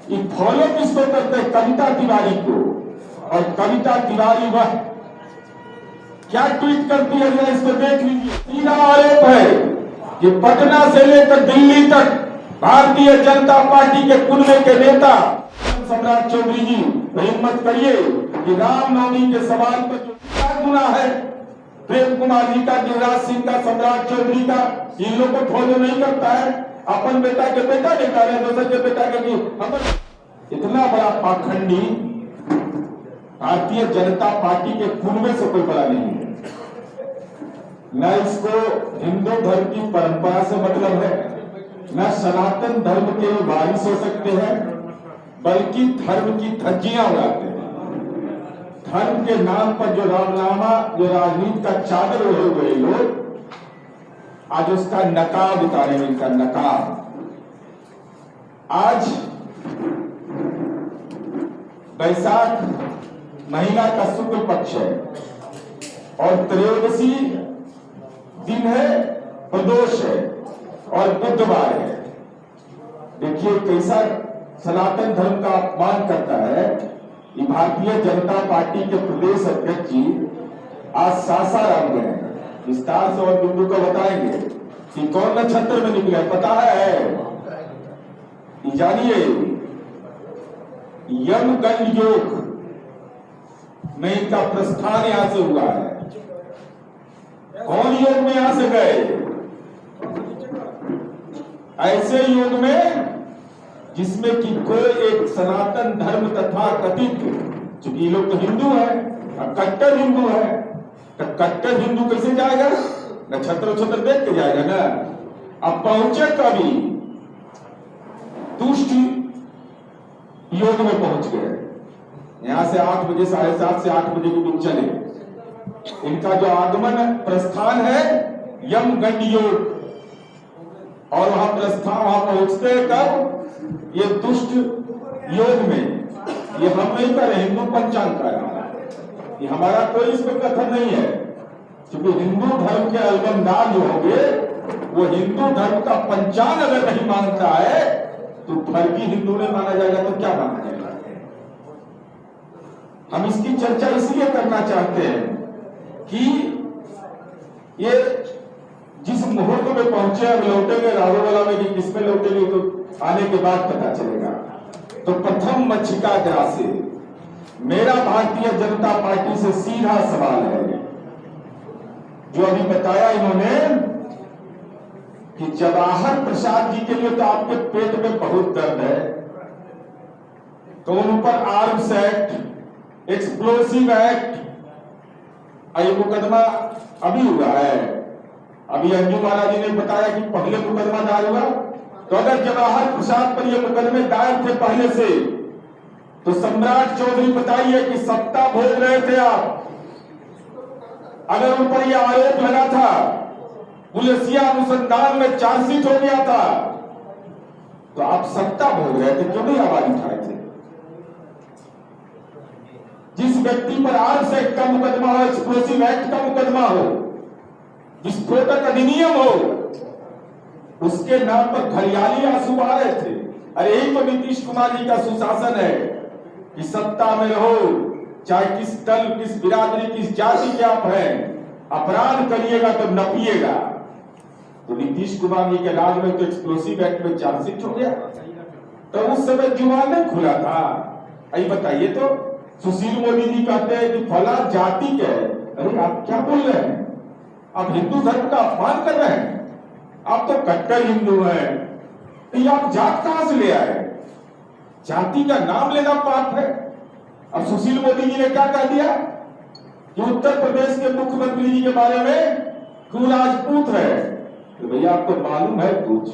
कि फॉलो किसको करते हैं? कविता तिवारी को। और कविता तिवारी वह क्या ट्वीट करती है, इसको देख लीजिए। सीधा आरोप है कि पटना से लेकर दिल्ली तक भारतीय जनता पार्टी के कुनबे के नेता सम्राट चौधरी जी हिम्मत करिए कि रामनवमी के सवाल पर जो क्या गुना है प्रेम कुमार जी का, गिरिराज सिंह का, सम्राट चौधरी का, इन लोग को फॉलो नहीं करता है। अपन बेटा के बेटा देखा रहे, दूसरे के बेटा के भी। इतना बड़ा पाखंडी भारतीय जनता पार्टी के कुनबे से कोई बड़ा नहीं है। न इसको हिंदू धर्म की परंपरा से मतलब है, न सनातन धर्म के वारिस हो सकते हैं, बल्कि धर्म की धज्जियां उड़ाते हैं। धर्म के नाम पर जो रामनामा, जो राजनीति का चादर ओढ़े हुए लोग आज उसका नकाब उतारेंगे, इनका नकाब। आज बैसाख महीना का शुक्ल पक्ष है और त्रयोदशी दिन है, प्रदोष है और बुधवार है। देखिए कैसा सनातन धर्म का अपमान करता है कि भारतीय जनता पार्टी के प्रदेश अध्यक्ष जी आज सासाराम गए, विस्तार से और बिंदु को बताएंगे कि कौन नक्षत्र में निकले, पता है? जानिए, यम गंड योग में इनका प्रस्थान यहां से हुआ है। कौन योग में यहां से गए? ऐसे योग में जिसमें कि कोई एक सनातन धर्म तथा कथित, चूंकि ये लोग तो हिंदू है, कट्टर हिंदू है, तो कट्टर हिंदू कैसे जाएगा? नक्षत्र नक्षत्र देख के जाएगा ना। अब पहुंचे कभी दुष्ट योग में पहुंच गए। यहां से 8 बजे, 7:30 से 8 बजे के बीच चले। इनका जो आगमन प्रस्थान है यम गंड योग, और वहां प्रस्थान, वहां पहुंचते कब? ये दुष्ट योग में। ये हम नहीं कर रहे, हिंदू पंचांग का है, ये हमारा कोई इसमें कथन नहीं है। क्योंकि हिंदू धर्म के अलगमदार जो होंगे वो हिंदू धर्म का पंचांग अगर नहीं मानता है तो फर्जी हिंदू नहीं माना जाएगा, तो क्या माना जाएगा? हम इसकी चर्चा इसलिए करना चाहते हैं कि ये जिस मुहूर्त में पहुंचे, अब लौटेंगे रारोवाला में कि किस में लौटेंगे तो आने के बाद पता चलेगा। तो प्रथम मच्छिका ग्रास से मेरा भारतीय जनता पार्टी से सीधा सवाल है, जो अभी बताया इन्होंने कि जवाहर प्रसाद जी के लिए तो आपके पेट में बहुत दर्द है, तो उन पर आर्म्स एक्ट, एक्सप्लोसिव एक्ट, ये मुकदमा अभी हुआ है। अभी अंजू महाराज जी ने बताया कि पहले मुकदमा दायर हुआ। तो अगर जवाहर प्रसाद पर ये मुकदमे दायर थे पहले से, तो सम्राट चौधरी बताइए कि सत्ता भोग रहे थे आप, अगर उन पर यह आरोप लगा था, पुलिसिया अनुसंधान में चार्जशीट हो गया था, तो आप सत्ता भोग रहे थे, क्यों नहीं आवाज उठाए थे? जिस व्यक्ति पर आर्म्स एक्ट का मुकदमा हो, एक्सप्लोसिव एक्ट का मुकदमा हो, विस्फोटक अधिनियम हो, उसके नाम पर घड़ियाली आंसू आ रहे थे। अरे यही तो नीतीश कुमार जी का सुशासन है कि सत्ता में रहो, चाहे किस दल, किस बिरादरी, किस जाति के आप हैं, अपराध करिएगा तो नपिएगा। तो नीतीश कुमार जी के राज में तो एक्सप्लोसिव एक्ट में चार्जशीट हो गया, तो उस समय जुबान नहीं खुला था। अभी बताइए तो सुशील मोदी जी कहते हैं कि फला जाति के, अरे आप क्या बोल रहे हैं? आप हिंदू धर्म का अपमान कर रहे हैं, आप तो कट्टर हिंदू हैं, तो ये आप जात कहां से ले आए? जाति का नाम लेना पाप है। अब सुशील मोदी जी ने क्या कह दिया कि उत्तर प्रदेश के मुख्यमंत्री जी के बारे में कि राजपूत है। तो भैया आपको मालूम है कुछ?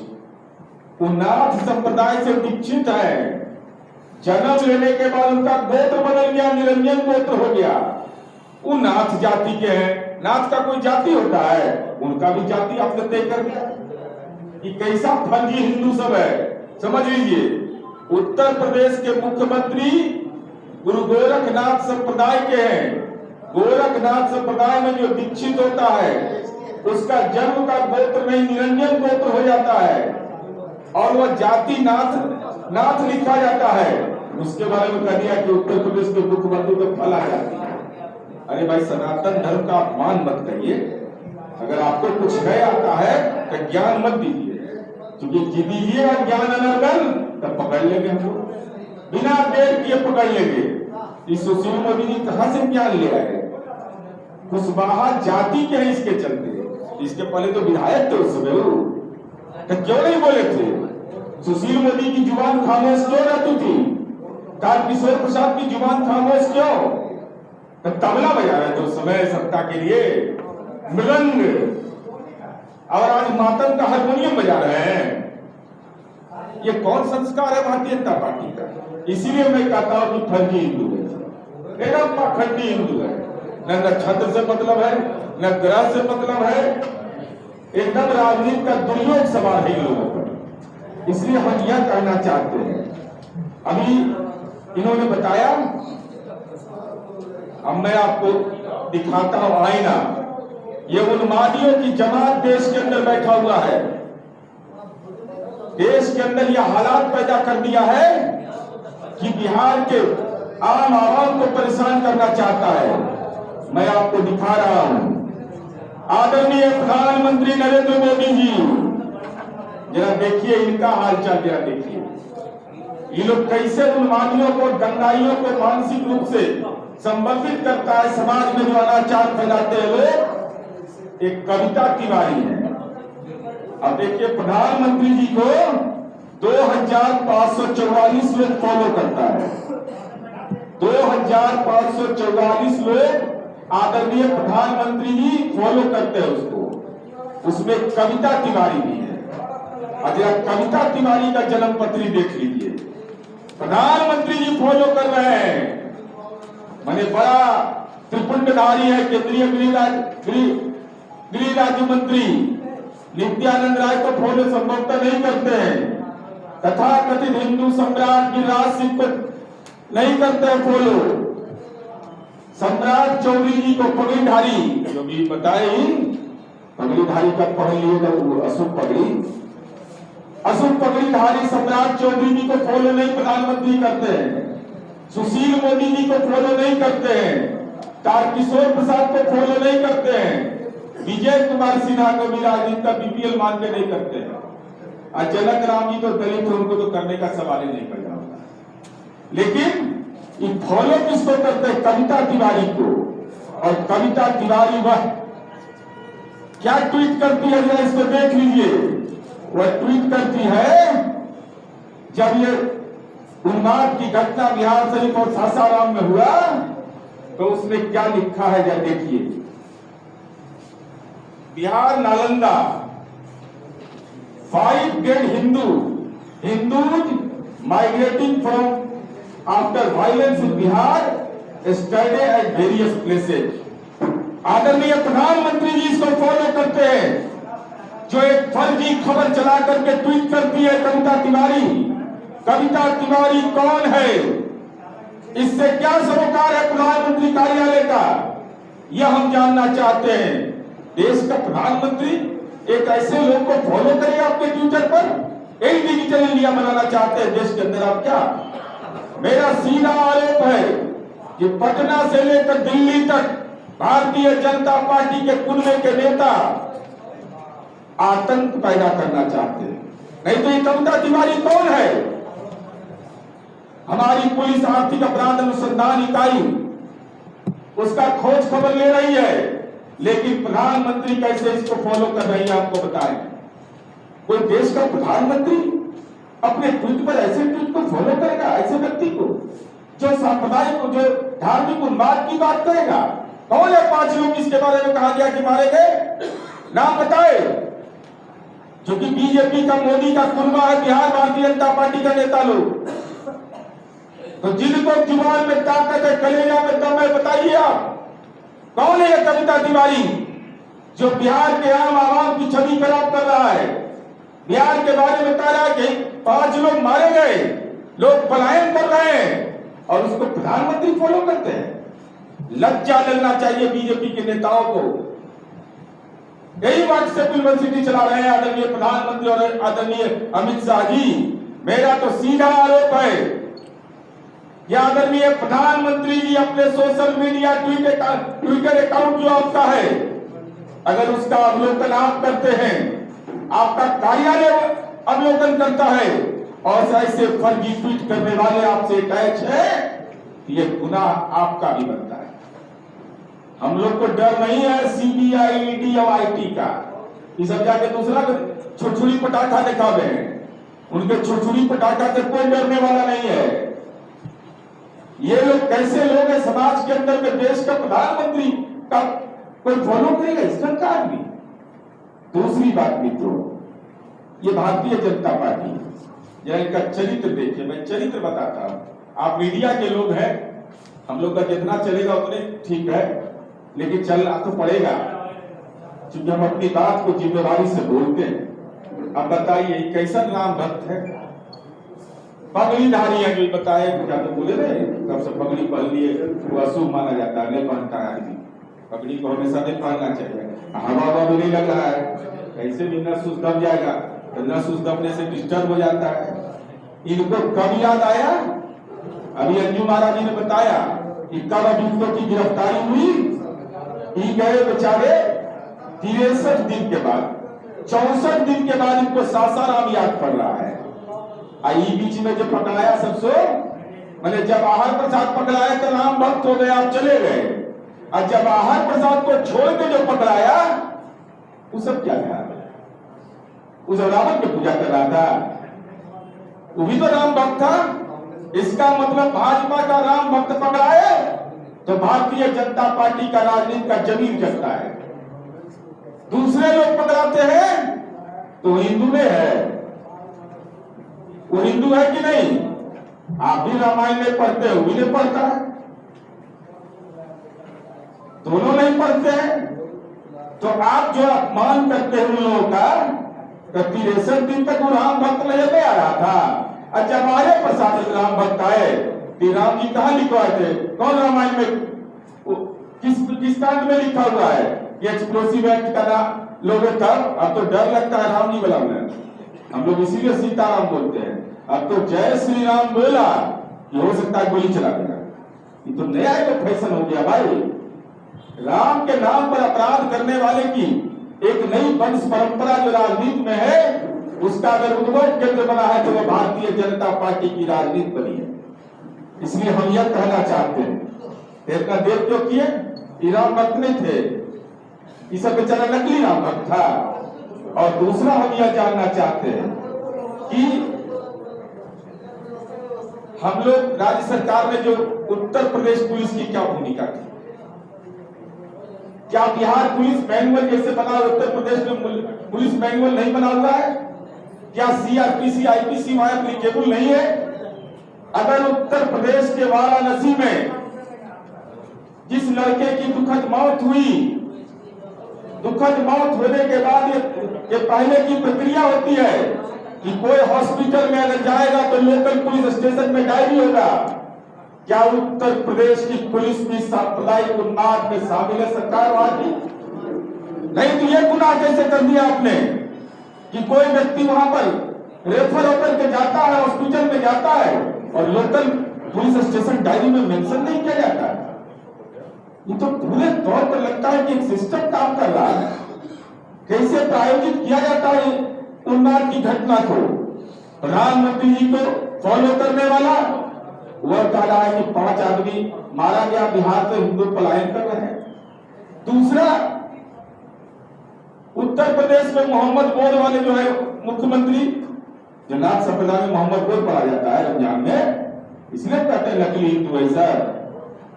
वो नाथ संप्रदाय से दीक्षित है, जन्म लेने के बाद उनका गोत्र बदल गया, निरंजन गोत्र हो गया। वो नाथ जाति के हैं। नाथ का कोई जाति होता है? उनका भी जाति आपने तय कर दिया कि कैसा फर्जी हिंदू सब है। समझ लीजिए, उत्तर प्रदेश के मुख्यमंत्री गुरु गोरखनाथ संप्रदाय के हैं। गोरखनाथ संप्रदाय में जो दीक्षित होता है उसका जन्म का गोत्र नहीं, निरंजन गोत्र हो जाता है, और वह जाति नाथ नाथ लिखा जाता है, उसके बारे में कह दिया कि उत्तर प्रदेश के मुख्यमंत्री को फल आ जाती है। अरे भाई, सनातन धर्म का अपमान मत करिए। अगर आपको कुछ नहीं आता है तो ज्ञान मत दीजिए, क्योंकि दीजिएगा ज्ञान अनर्गल तब पकड़ लेंगे हमको, बिना देर किए पकड़ लेंगे। इस सुशील मोदी जी कहां से ज्ञान ले आए? कुशवाहा जाति के हैं इसके चलते। इसके पहले तो विधायक थे उस समय, तो क्यों नहीं बोले थे? सुशील मोदी की जुबान खामोश क्यों रहती थी? तारकिशोर प्रसाद की जुबान खामोश क्यों? तो तबला बजा रहे थे उस समय सत्ता के लिए, मृदंग, और आज मातम का हारमोनियम बजा रहे हैं। ये कौन संस्कार है भारतीय जनता पार्टी का? इसीलिए मैं कहता हूं कि फर्जी हिंदू है, एकदम पाखंडी हिंदू है। न नक्षत्र से मतलब है, न ग्रह से मतलब है, एकदम राजनीति का दुर्योग सवार है इन लोगों पर। इसलिए हम यह कहना चाहते हैं, अभी इन्होंने बताया, अब मैं आपको दिखाता हूं आईना। ये उन्मादियों की जमात देश के अंदर बैठा हुआ है, देश के अंदर यह हालात पैदा कर दिया है कि बिहार के आम आवाम को परेशान करना चाहता है। मैं आपको दिखा रहा हूं, आदरणीय प्रधानमंत्री नरेंद्र मोदी जी, जरा देखिए इनका हालचाल, जरा देखिए ये लोग कैसे उन्मादियों को, दंगाइयों को मानसिक रूप से संबंधित करता है। समाज में जो अनाचार फैलाते हैं लोग, एक कविता तिवारी है। अब देखिए, प्रधानमंत्री जी को 2544 लोग फॉलो करता है, 2544 लोग आदरणीय प्रधानमंत्री जी फॉलो करते हैं उसको। उसमें कविता तिवारी भी है। अजय कविता तिवारी का जन्म पत्री देख लीजिए, प्रधानमंत्री जी फॉलो कर रहे हैं। माने बड़ा त्रिपुंडधारी है केंद्रीय गृह राज्य मंत्री नित्यानंद राय को फॉलो संभवतः नहीं करते हैं। तथा कथित हिंदू सम्राट गिरिराज सिंह को नहीं करते हैं फॉलो। सम्राट चौधरी जी को पगड़ीधारी, जो भी बताए, पगड़ीधारी का पढ़ लिएगा वो अशुभ पगड़ी, अशुभ पगड़ीधारी सम्राट चौधरी जी को फॉलो नहीं प्रधानमंत्री करते हैं। सुशील मोदी जी को फॉलो नहीं करते हैं, तारकिशोर प्रसाद को फॉलो नहीं करते हैं, विजय कुमार सिन्हा को भी राजनीति का बीपीएल मान के नहीं करते हैं। और जनक राम जी तो दलित, उनको तो करने का सवाल ही नहीं पैदा होता। लेकिन ये फॉलो किसको करते हैं? कविता तिवारी को। और कविता तिवारी वह क्या ट्वीट करती है, जरा इसको देख लीजिए। वह ट्वीट करती है, जब ये उन्माद की घटना बिहार शरीफ और सासाराम में हुआ तो उसने क्या लिखा है, जरा देखिए। Bihar Nalanda, 5 dead Hindus migrating from after violence in Bihar yesterday at various places। आदरणीय प्रधानमंत्री जी इसको फॉलो करते हैं, जो एक फर्जी खबर चला करके ट्वीट करती है कविता तिवारी। कविता तिवारी कौन है? इससे क्या सरोकार है प्रधानमंत्री कार्यालय का? यह हम जानना चाहते हैं। देश का प्रधानमंत्री एक ऐसे लोग को फॉलो करे आपके ट्विटर पर? एक डिजिटल इंडिया बनाना चाहते हैं देश के अंदर आप क्या? मेरा सीधा आरोप है कि पटना से लेकर दिल्ली तक भारतीय जनता पार्टी के कुनबे के नेता आतंक पैदा करना चाहते हैं। नहीं तो ये कविता तिवारी कौन है? हमारी पुलिस आर्थिक अपराध अनुसंधान इकाई उसका खोज खबर ले रही है, लेकिन प्रधानमंत्री कैसे इसको फॉलो कर रही है आपको बताएं। कोई देश का प्रधानमंत्री अपने ट्वीट पर ऐसे ट्वीट को फॉलो करेगा? ऐसे व्यक्ति को जो सांप्रदायिक, जो धार्मिक उन्माद की बात करेगा? कौन है 5 लोग इसके बारे में कहा गया कि मारे गए? नाम बताए। क्योंकि बीजेपी का, मोदी का कुनबा है बिहार भारतीय जनता पार्टी का नेता लोग। तो जिनको जुबान में ताकत है, कलेजा में दम है, बताइए आप कौन है यह कविता तिवारी जो बिहार के आम आवाम की छवि खराब कर रहा है? बिहार के बारे में कह रहा है कि 5 लोग मारे गए, लोग पलायन कर रहे हैं, और उसको प्रधानमंत्री फॉलो करते हैं। लज्जा लेना चाहिए बीजेपी के नेताओं को। यही व्हाट्सएप यूनिवर्सिटी चला रहे हैं आदरणीय प्रधानमंत्री और आदरणीय अमित शाह जी। मेरा तो सीधा आरोप है कि आदरणीय प्रधानमंत्री जी अपने सोशल मीडिया ट्विटर अकाउंट जो आपका है, अगर उसका अवलोकन आप करते हैं, आपका कार्यालय अवलोकन करता है और ऐसे फर्जी ट्वीट करने वाले आपसे अटैच है, ये गुनाह आपका भी बनता है। हम लोग को डर नहीं है सीबीआई, ईडी और आईटी का। ये सब जाके दूसरा छुरछुरी पटाखा दिखावे हैं, उनके छुरछुरी पटाखा से कोई डरने वाला नहीं है। ये लोग कैसे लोग हैं समाज के अंदर में, देश का प्रधानमंत्री का कोई फॉलो करेगा इस का आदमी। दूसरी बात मित्रों, ये भारतीय जनता पार्टी है, जरा इनका चरित्र देखिए। मैं चरित्र बताता हूं, आप मीडिया के लोग हैं, हम लोग का जितना चलेगा उतने ठीक है, लेकिन चलना तो पड़ेगा क्योंकि हम अपनी बात को जिम्मेवारी से बोलते हैं। अब बताइए कैसा नाम भक्त है, पगड़ीधारी है, जो बताए क्या तो बोले रहे कब से पगड़ी पहन लिए वो अशुभ माना जाता है, नहीं पहनता है आदमी पगड़ी को, हमेशा नहीं पहनना चाहिए। हवा भी नहीं लग रहा है, कैसे भी नस उस दब जाएगा, तो नस उस दबने से डिस्टर्ब हो जाता है। इनको कब याद आया? अभी अंजू महाराज जी ने बताया कि कब अभियुक्तों की गिरफ्तारी हुई, गए बेचारे 63 दिन के बाद, 64 दिन के बाद इनको सासाराम याद पड़ रहा है। आई बीच में जो पकड़ाया सबसे, मैंने जवाहर प्रसाद पकड़ाया तो राम भक्त हो गए, आप चले गए, और जवाहर प्रसाद को छोड़ के जो पकड़ाया वो सब क्या था? उस रावण की पूजा कर रहा था, वो भी तो राम भक्त था। इसका मतलब भाजपा का राम भक्त पकड़ाए तो भारतीय जनता पार्टी का राजनीति का जमीन जलता है। दूसरे लोग पकड़ाते हैं तो हिंदू में है, वो हिंदू है कि नहीं? आप भी रामायण में पढ़ते हो, भी नहीं पढ़ता है, दोनों नहीं पढ़ते हैं। तो आप जो अपमान करते हैं उन लोगों का, तो 63 दिन तक वो राम भक्त नजर नहीं आ रहा था। और जब आर्य प्रसाद राम भक्त आए, राम जी कहां लिखवाए थे? कौन रामायण में किस कांड में लिखा हुआ है कि एक्सप्लोसिव एक्ट का नाम लोगों तब? अब तो डर लगता है राम जी बोला में, हम लोग इसीलिए सीताराम बोलते हैं। अब तो जय श्री राम बोला कि हो सकता है गोली चला देगा, ये तो नया एक फैशन हो गया भाई। राम के नाम पर अपराध करने वाले की एक नई वंश परंपरा जो राजनीति में है, उसका अगर उद्भव केंद्र बना है तो वह भारतीय जनता पार्टी की राजनीति बनी है। इसलिए हम यह कहना चाहते हैं, इतना देर क्यों किए? राम भक्त नहीं थे, ये सब बेचारा नकली राम भक्त था। और दूसरा हम यह जानना चाहते हैं कि हम लोग राज्य सरकार में जो उत्तर प्रदेश पुलिस की क्या भूमिका थी? क्या बिहार पुलिस मैनुअल जैसे बना, उत्तर प्रदेश में पुलिस मैनुअल नहीं बना हुआ है? क्या सीआरपीसी आईपीसी वहां एप्लीकेबल नहीं है? अगर उत्तर प्रदेश के वाराणसी में जिस लड़के की दुखद मौत हुई, दुखद मौत होने के बाद ये पहले की प्रक्रिया होती है कि कोई हॉस्पिटल में अगर जाएगा तो लोकल पुलिस स्टेशन में डायरी होगा। क्या उत्तर प्रदेश की पुलिस भी सांप्रदायिक उन्माद में शामिल है सरकार वाली? नहीं तो ये गुनाह कैसे कर दिया आपने कि कोई व्यक्ति वहां पर रेफर होकर के जाता है, हॉस्पिटल में जाता है और लोकल पुलिस स्टेशन डायरी में मेंशन नहीं किया जाता है। ये तो पूरे तौर पर लगता है कि एक सिस्टम काम कर रहा है। कैसे प्रायोजित किया जाता है उन्माद की घटना को? प्रधानमंत्री जी को फॉलो करने वाला वह कह रहा है कि 5 आदमी मारा गया, बिहार से हिंदू पलायन कर रहे हैं। दूसरा, उत्तर प्रदेश में मोहम्मद बोर वाले जो है मुख्यमंत्री, जो नाथ संप्रदाय में मोहम्मद बोर पढ़ा जाता है रमजान में, इसलिए कहते हैं नकली हिंदू है सर।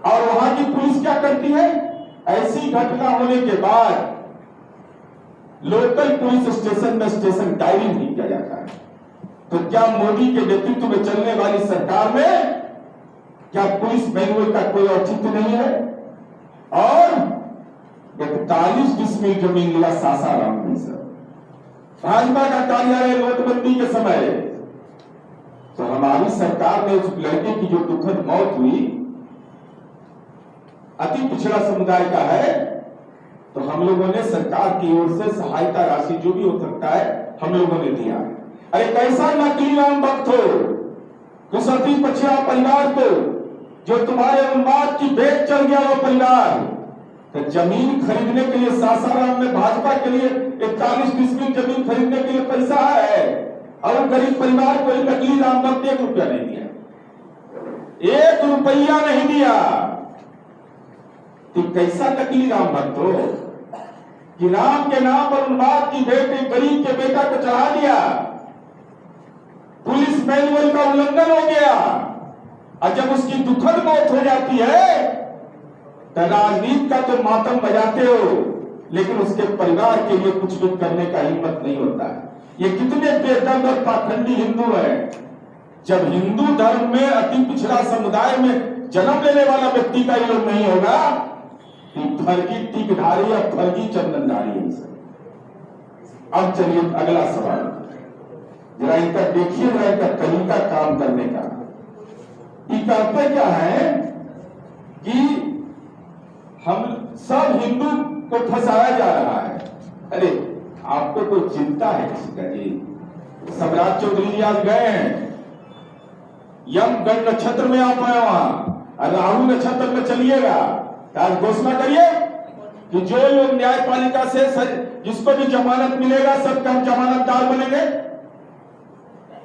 और वहां की पुलिस क्या करती है? ऐसी घटना होने के बाद लोकल पुलिस स्टेशन में स्टेशन डायरी नहीं किया जाता है। तो क्या मोदी के नेतृत्व में चलने वाली सरकार में क्या पुलिस मैनुअल का कोई औचित्य नहीं है? और 41 डिसमिल जमीन मिला सासाराम में सर, भाजपा का कार्यालय नोटबंदी के समय। तो हमारी सरकार ने उस लड़के की जो दुखद मौत हुई, अति पिछड़ा समुदाय का है, तो हम लोगों ने सरकार की ओर से सहायता राशि जो भी हो सकता है हम लोगों ने दिया। अरे कैसा नकली राम भक्त हो कि सती पछिया परिवार को जो तुम्हारे उन्माद की भेंट चल गया वो परिवार, तो जमीन खरीदने के लिए सासाराम में भाजपा के लिए 41 डिसमिल जमीन खरीदने के लिए पैसा है और गरीब परिवार को नकली राम भक्त 1 रुपया नहीं दिया, 1 रुपया नहीं दिया। तो कैसा नकली राम भक्त हो कि राम के नाम पर उन्माद की भेंट एक गरीब के बेटा को चढ़ा दिया, पुलिस मैनुअल का उल्लंघन हो गया, और जब उसकी दुखद मौत हो जाती है तो राजनीति का तो मातम बजाते हो, लेकिन उसके परिवार के लिए कुछ भी करने का हिम्मत नहीं होता है। ये कितने बेदर्द और पाखंडी हिंदू है। जब हिंदू धर्म में अति पिछड़ा समुदाय में जन्म लेने वाला व्यक्ति का ये नहीं होगा, फर्जी टीकधारी या फर्जी चंदनधारी है। अब चलिए अगला सवाल, जरा इनका देखिए, जरा इनका तरीका काम करने का। ये कहते क्या है कि हम सब हिंदू को फंसाया जा रहा है। अरे आपको कोई चिंता है किसी का जी? सम्राट चौधरी जी आज गए हैं, यम गण नक्षत्र में आप आए, वहां राहु नक्षत्र में चलिएगा, आज घोषणा करिए कि जो लोग न्यायपालिका से जिसको भी जमानत मिलेगा सबका हम जमानतदार बनेंगे।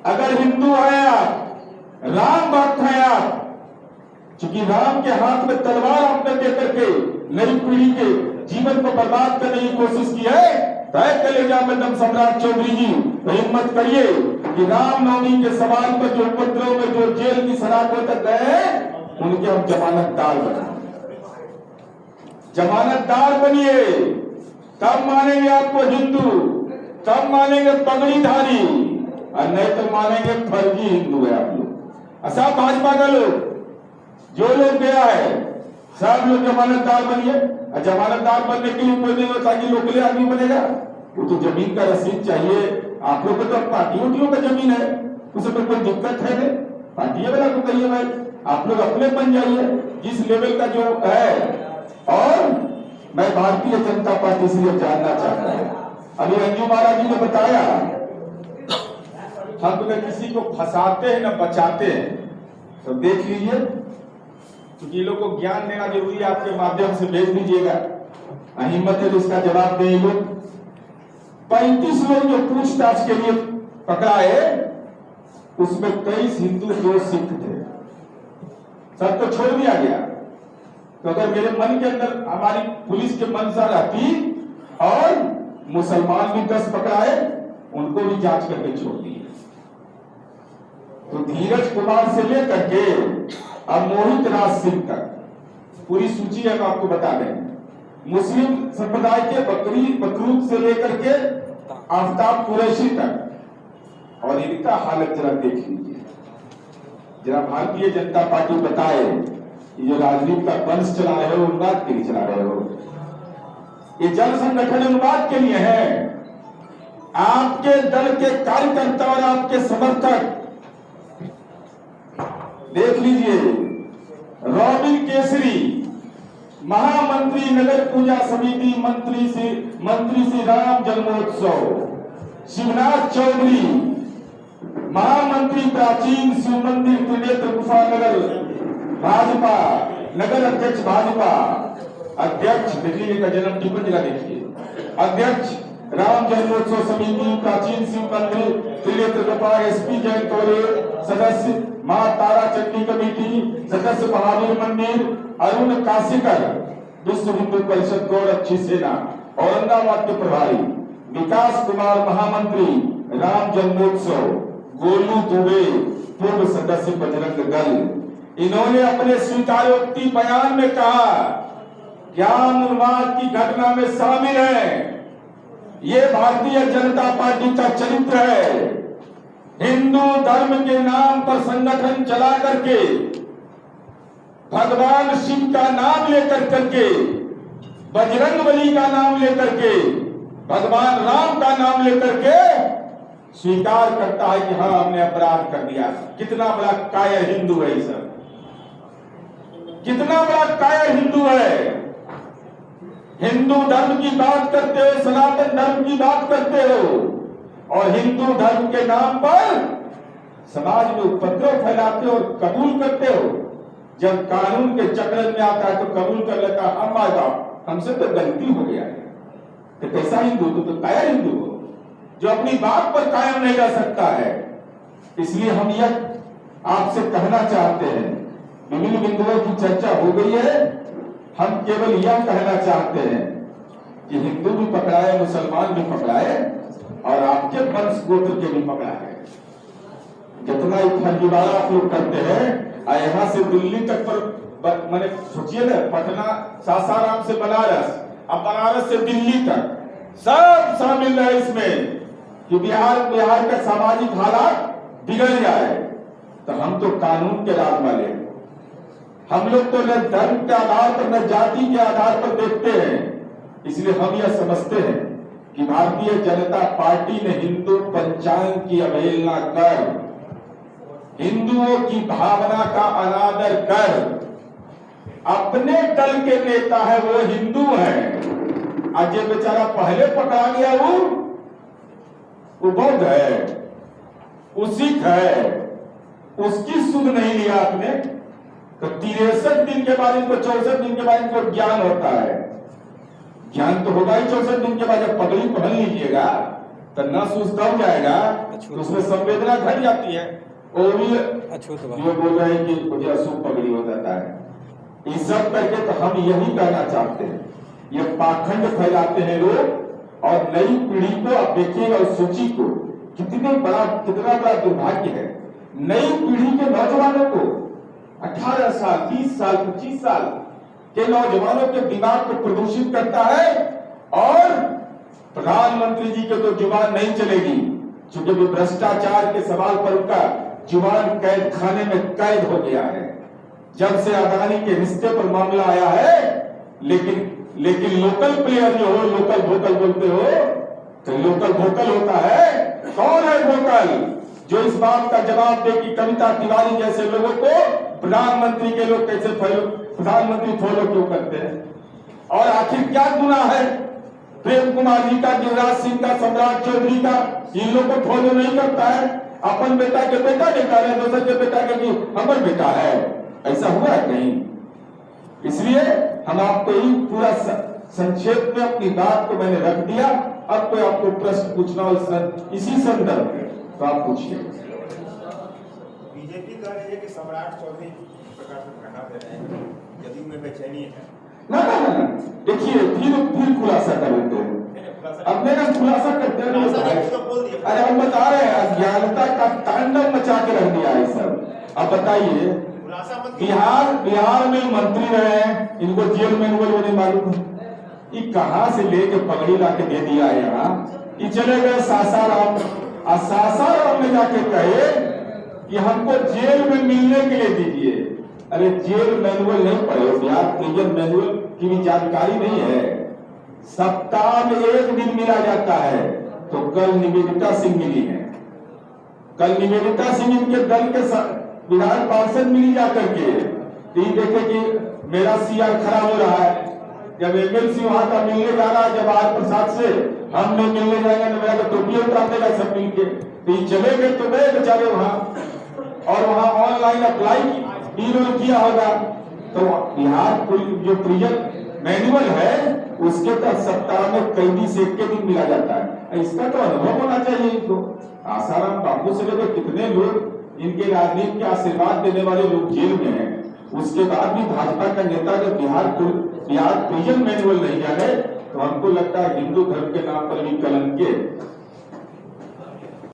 अगर हिंदू है आप, राम भक्त है आप, क्योंकि राम के हाथ में तलवार आपने देकर के नई पीढ़ी के जीवन को बर्बाद करने की कोशिश की है, तय कलेजा में दम सम्राट चौधरी जी तो हिम्मत करिए कि रामनवमी के सवाल पर जो उपद्रव में जो जेल की सलाखों तक गए उनके हम जमानतदार बने, जमानतदार बनिए, तब मानेंगे आपको हिंदू, तब मानेंगे पगड़ीधारी, और नहीं तो मानेंगे फर्जी हिंदू है आप लोग। सब भाजपा का लोग जो लोग गया है सब लोग जमानतदार बनिए, और जमानतदार बनने के लिए कोई नहीं होता कि लोकले आदमी बनेगा, वो तो जमीन का रसीद चाहिए। आप लोग को तो पार्टियों का जमीन है, उसमें कोई दिक्कत है नहीं, पार्टी वाला को कहिए भाई आप लोग अपने बन जाइए जिस लेवल का जो है। और मैं भारतीय जनता पार्टी से ये जानना चाहता हूं, अभी अंजू महाराज जी ने बताया हम न किसी को फंसाते हैं न बचाते हैं, तो देख लीजिए, क्योंकि ये लोग को ज्ञान देना जरूरी है, आपके माध्यम से भेज दीजिएगा, हिम्मत है तो इसका जवाब दें। लोग 35 लोग जो पूछताछ के लिए पकड़ाए, उसमें 23 हिंदू 2 सिख थे, सबको छोड़ दिया गया। तो अगर मेरे मन के अंदर हमारी पुलिस के मंशा रहती और मुसलमान भी 10 पकड़ाए, उनको भी जांच करके छोड़ दिए। तो धीरज कुमार से लेकर के अब मोहित राज सिंह तक पूरी सूची है, मैं आपको बता दें। मुस्लिम संप्रदाय के बकरूद से लेकर के आफ्ताब कुरैशी तक, और इनका हालत जरा देख लीजिए। जरा भारतीय जनता पार्टी बताए कि जो राजनीति का वंश चला रहे हो, उन्माद के लिए चला रहे हो, ये जन संगठन उन्माद के लिए है। आपके दल के कार्यकर्ता और आपके समर्थक देख लीजिए, रॉबिन केसरी, महामंत्री नगर पूजा समिति, मंत्री श्री राम जन्मोत्सव, शिवनाथ चौधरी, महामंत्री प्राचीन शिव मंदिर त्रिनेत्र गुफा नगर भाजपा, नगर अध्यक्ष भाजपा, अध्यक्ष दिल्ली का जन्म टिप्पणी जरा देखिए, अध्यक्ष राम जन्मोत्सव समिति, प्राचीन शिव मंदिर त्रिनेत्र गुफा, एसपी जयंत तोरे, सदस्य मां तारा चंडी कमेटी, सदस्य महावीर मंदिर, अरुण काशीकर, विश्व हिंदू परिषद गौरक्षी सेना, औरंगाबाद के प्रभारी, विकास कुमार महामंत्री राम जन्मोत्सव, गोलू दुबे पूर्व सदस्य बजरंग दल। इन्होंने अपने स्वीकारोक्ति बयान में कहा कि हम उन्माद की घटना में शामिल हैं। ये भारतीय जनता पार्टी का चरित्र है। हिंदू धर्म के नाम पर संगठन चला करके, भगवान शिव का नाम लेकर करके, बजरंगबली का नाम लेकर के, भगवान राम का नाम लेकर के स्वीकार करता है कि हाँ हमने अपराध कर दिया। कितना बड़ा कायर हिंदू है ये सब, कितना बड़ा कायर हिंदू है। हिंदू धर्म की बात करते हो, सनातन धर्म की बात करते हो, और हिंदू धर्म के नाम पर समाज में उपद्रव फैलाते हो और कबूल करते हो। जब कानून के चक्कर में आता है तो कबूल कर लेता है, हम आएगा हमसे तो गलती हो गया है। तो कैसा हिंदू? तो कायर हिंदू हो जो अपनी बात पर कायम नहीं रह सकता है। इसलिए हम यह आपसे कहना चाहते हैं, विभिन्न बिंदुओं की चर्चा हो गई है, हम केवल यह कहना चाहते हैं कि हिंदू भी पकड़ाए, मुसलमान भी पकड़ाए और आपके वंश गोत्र के भी पकड़ाए। जितना फर्जीवाड़ा आप लोग करते हैं, यहाँ से दिल्ली तक पर मैंने सोचिए ना, पटना सासाराम से बनारस, अब बनारस से दिल्ली तक सब शामिल है इसमें कि बिहार का सामाजिक हालात बिगड़ जाए। तो हम तो कानून के राज वाले, हम लोग तो न धर्म के आधार पर न जाति के आधार पर देखते हैं। इसलिए हम यह समझते हैं कि भारतीय जनता पार्टी ने हिंदू पंचांग की अवहेलना कर, हिंदुओं की भावना का अनादर कर, अपने दल के नेता है वो हिंदू है, आज ये बेचारा पहले पकड़ा गया वो बौद्ध है, वो सिख है, उसकी सुध नहीं लिया आपने। तो 63 दिन के बाद इनको 64 दिन के बाद इनको ज्ञान होता है। ज्ञान तो होगा ही 64 दिन के बाद। जब पगड़ी पहन लीजिएगा तो नस उस दब जाएगा तो उसमें संवेदना घट जाती है। और भी ये बोल रहे हैं कि मुझे अशुभ पगड़ी हो जाता है। इज्जत करके तो हम यही कहना चाहते हैं, ये पाखंड फैलाते हैं लोग और नई पीढ़ी को आप देखिएगा, उस सूची को कितना बड़ा दुर्भाग्य है। नई पीढ़ी के नौजवानों को 18 साल 30 साल 25 साल के नौजवानों के दिमाग को प्रदूषित करता है। और प्रधानमंत्री जी के तो जुबान नहीं चलेगी, क्योंकि भ्रष्टाचार के सवाल पर उनका जुबान कैद खाने में कैद हो गया है। जब से अदानी के रिश्ते पर मामला आया है, लेकिन लोकल प्लेयर जो हो, लोकल वोकल बोलते हो, तो लोकल वोकल होता है। कौन है वोकल जो इस बात का जवाब दे कि कविता तिवारी जैसे लोगों को प्रधानमंत्री के लोग कैसे प्रधानमंत्री फॉलो क्यों करते हैं? और आखिर क्या गुनाह है प्रेम कुमार जी का, युवराज सिंह का, सम्राट चौधरी का? इन लोग को फॉलो नहीं करता है। अपन बेटा के बेटा कहता है, दूसरे के बेटा के हमर बेटा है। ऐसा हुआ है कहीं? इसलिए हम आपको ही पूरा संक्षेप में अपनी बात को मैंने रख दिया। अब कोई आपको प्रश्न पूछना हो इसी संदर्भ में तो आप पूछिए। बीजेपी कह रही है कि सम्राट चौधरी प्रकार से घटा दे रहे हैं, जदयू में बेचैनी है। ना देखिए, फिर खुलासा कर लेते हैं। अब मेरा खुलासा करते हैं। अरे हम बता रहे हैं, अज्ञानता का तांडव मचा के रख दिया है सब। अब बताइए, बिहार में मंत्री रहे हैं, इनको जेल में नहीं मालूम है। ये कहां से लेके पगड़ी ला के दे दिया है यहाँ। ये चले गए सासाराम, और सासाराम में जाके कहे कि हमको जेल में मिलने के लिए दीजिए। अरे जेल मैनुअल नहीं पढ़े हो, बिहार प्रिजन मैनुअल की भी जानकारी नहीं है। सप्ताह में 1 दिन मिला जाता है। तो कल निवेदिता सिंह मिली है, कल निवेदिता सिंह इनके दल के विधान पार्षद मिली जाकर के देखे कि मेरा सीआर खराब हो रहा है। जब एमएलसी वहां का मिलने जा रहा है, जब आज प्रसाद से हम लोग मिलने जाएंगे तो मेरा तो टोपी उतार देगा सब मिलके। तो चले गए तो गए बेचारे वहां, और वहां ऑनलाइन अप्लाई इन्होंने किया होगा। तो बिहार जो प्रिजन मैनुअल है उसके तहत सप्ताह में कैदी से 1 दिन मिला जाता है। इसका तो अनुभव होना चाहिए इनको। आसाराम बापू से लेकर कितने लोग इनके राजनीति के आशीर्वाद देने वाले लोग जेल में हैं, उसके बाद भी भाजपा का नेता जब बिहार प्रिजन मैनुअल नहीं जाने तो हमको लगता है हिंदू धर्म के नाम पर भी कलंक के